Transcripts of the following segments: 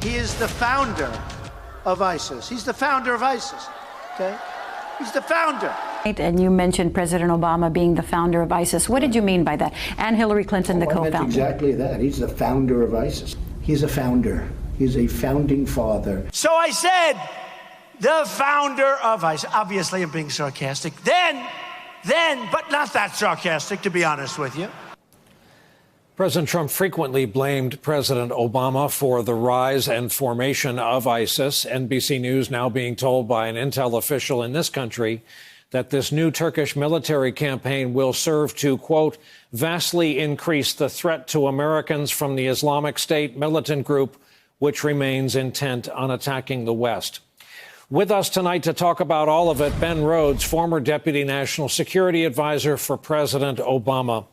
He is the founder of ISIS. He's the founder of ISIS, okay? He's the founder. And you mentioned President Obama being the founder of ISIS. What did you mean by that? And Hillary Clinton, the co-founder. I meant exactly that. He's the founder of ISIS. He's a founder. He's a founding father. So I said, the founder of ISIS. Obviously, I'm being sarcastic. Then, but not that sarcastic, to be honest with you. President Trump frequently blamed President Obama for the rise and formation of ISIS. NBC News now being told by an intel official in this country that this new Turkish military campaign will serve to, quote, vastly increase the threat to Americans from the Islamic State militant group, which remains intent on attacking the West. With us tonight to talk about all of it, Ben Rhodes, former Deputy National Security Advisor for President Obama.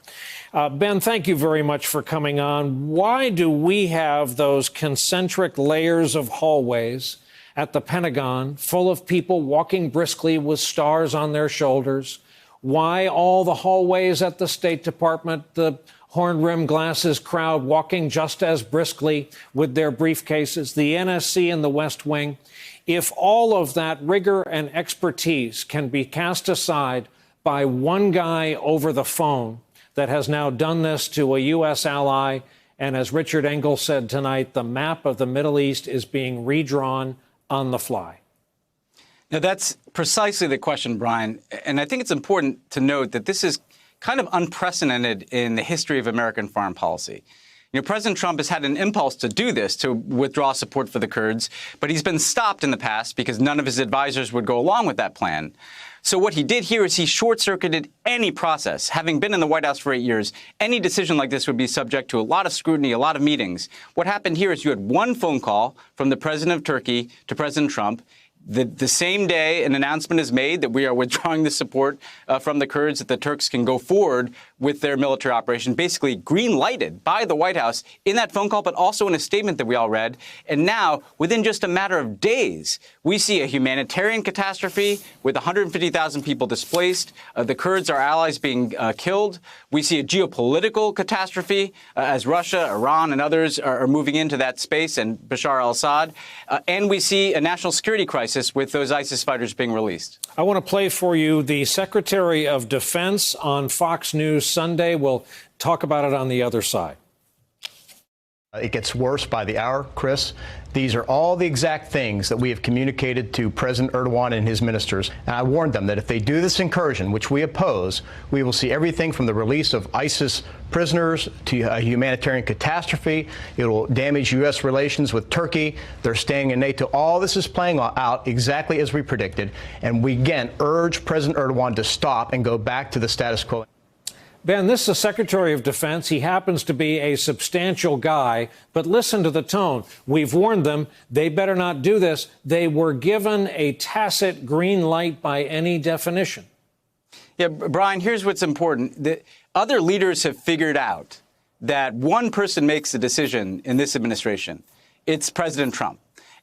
Ben, thank you very much for coming on. Why do we have those concentric layers of hallways at the Pentagon full of people walking briskly with stars on their shoulders? Why all the hallways at the State Department, the horn-rimmed glasses crowd walking just as briskly with their briefcases, the NSC in the West Wing? If all of that rigor and expertise can be cast aside by one guy over the phone that has now done this to a U.S. ally, and as Richard Engel said tonight, the map of the Middle East is being redrawn on the fly. Now, that's precisely the question, Brian. And I think it's important to note that this is kind of unprecedented in the history of American foreign policy. You know, President Trump has had an impulse to do this, to withdraw support for the Kurds, but he's been stopped in the past because none of his advisors would go along with that plan. So what he did here is he short-circuited any process. Having been in the White House for 8 years, any decision like this would be subject to a lot of scrutiny, a lot of meetings. What happened here is you had one phone call from the president of Turkey to President Trump. The same day an announcement is made that we are withdrawing the support from the Kurds, that the Turks can go forward with their military operation, basically green-lighted by the White House in that phone call, but also in a statement that we all read. And now, within just a matter of days, we see a humanitarian catastrophe with 150,000 people displaced, the Kurds, our allies, being killed. We see a geopolitical catastrophe as Russia, Iran, and others are moving into that space, and Bashar al-Assad. And we see a national security crisis with those ISIS fighters being released. I want to play for you the Secretary of Defense on Fox News Sunday. We'll talk about it on the other side. It gets worse by the hour, Chris. These are all the exact things that we have communicated to President Erdogan and his ministers. And I warned them that if they do this incursion, which we oppose, we will see everything from the release of ISIS prisoners to a humanitarian catastrophe. It will damage U.S. relations with Turkey. They're staying in NATO. All this is playing out exactly as we predicted. And we, again, urge President Erdogan to stop and go back to the status quo. Ben, this is the Secretary of Defense. He happens to be a substantial guy, but listen to the tone. We've warned them. They better not do this. They were given a tacit green light by any definition. Yeah, Brian, here's what's important. The other leaders have figured out that one person makes the decision in this administration. It's President Trump.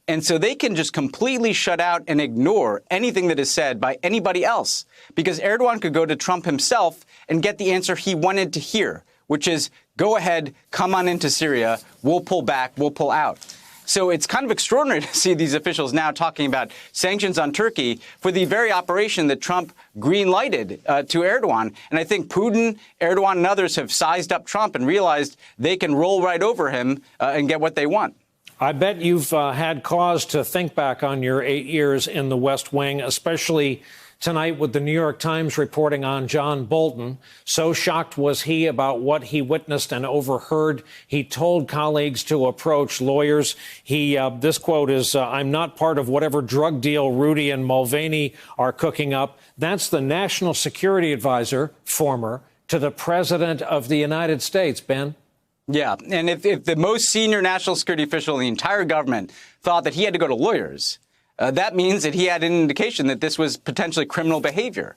And so they can just completely shut out and ignore anything that is said by anybody else, because Erdogan could go to Trump himself and get the answer he wanted to hear, which is, go ahead, come on into Syria, we'll pull back, we'll pull out. So it's kind of extraordinary to see these officials now talking about sanctions on Turkey for the very operation that Trump green-lighted to Erdogan. And I think Putin, Erdogan, and others have sized up Trump and realized they can roll right over him and get what they want. I bet you've had cause to think back on your 8 years in the West Wing, especially tonight with the New York Times reporting on John Bolton. So shocked was he about what he witnessed and overheard. He told colleagues to approach lawyers. This quote is, I'm not part of whatever drug deal Rudy and Mulvaney are cooking up. That's the National Security Advisor, former, to the President of the United States, Ben. Yeah, and if the most senior national security official in the entire government thought that he had to go to lawyers, that means that he had an indication that this was potentially criminal behavior.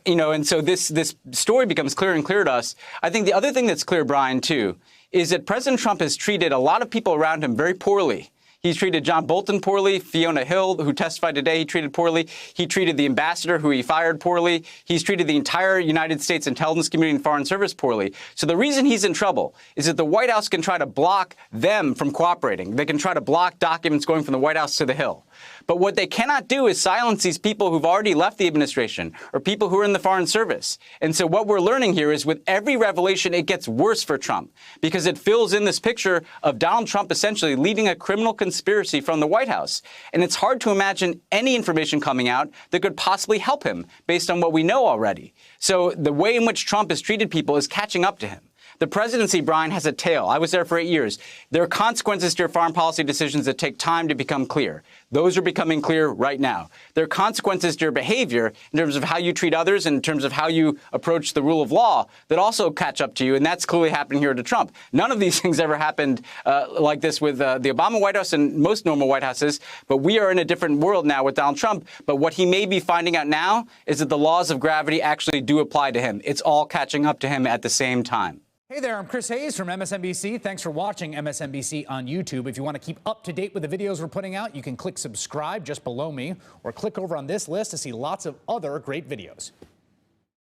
You know, and so this story becomes clearer and clearer to us. I think the other thing that's clear, Brian, too, is that President Trump has treated a lot of people around him very poorly. He's treated John Bolton poorly. Fiona Hill, who testified today, he treated poorly. He treated the ambassador, who he fired, poorly. He's treated the entire United States intelligence community and foreign service poorly. So the reason he's in trouble is that the White House can try to block them from cooperating. They can try to block documents going from the White House to the Hill. But what they cannot do is silence these people who've already left the administration or people who are in the foreign service. And so what we're learning here is with every revelation, it gets worse for Trump because it fills in this picture of Donald Trump essentially leading a criminal conspiracy from the White House. And it's hard to imagine any information coming out that could possibly help him based on what we know already. So the way in which Trump has treated people is catching up to him. The presidency, Brian, has a tail. I was there for 8 years. There are consequences to your foreign policy decisions that take time to become clear. Those are becoming clear right now. There are consequences to your behavior in terms of how you treat others and in terms of how you approach the rule of law that also catch up to you, and that's clearly happening here to Trump. None of these things ever happened like this with the Obama White House and most normal White Houses, but we are in a different world now with Donald Trump. But what he may be finding out now is that the laws of gravity actually do apply to him. It's all catching up to him at the same time. Hey there, I'm Chris Hayes from MSNBC. Thanks for watching MSNBC on YouTube. If you want to keep up to date with the videos we're putting out, you can click subscribe just below me or click over on this list to see lots of other great videos.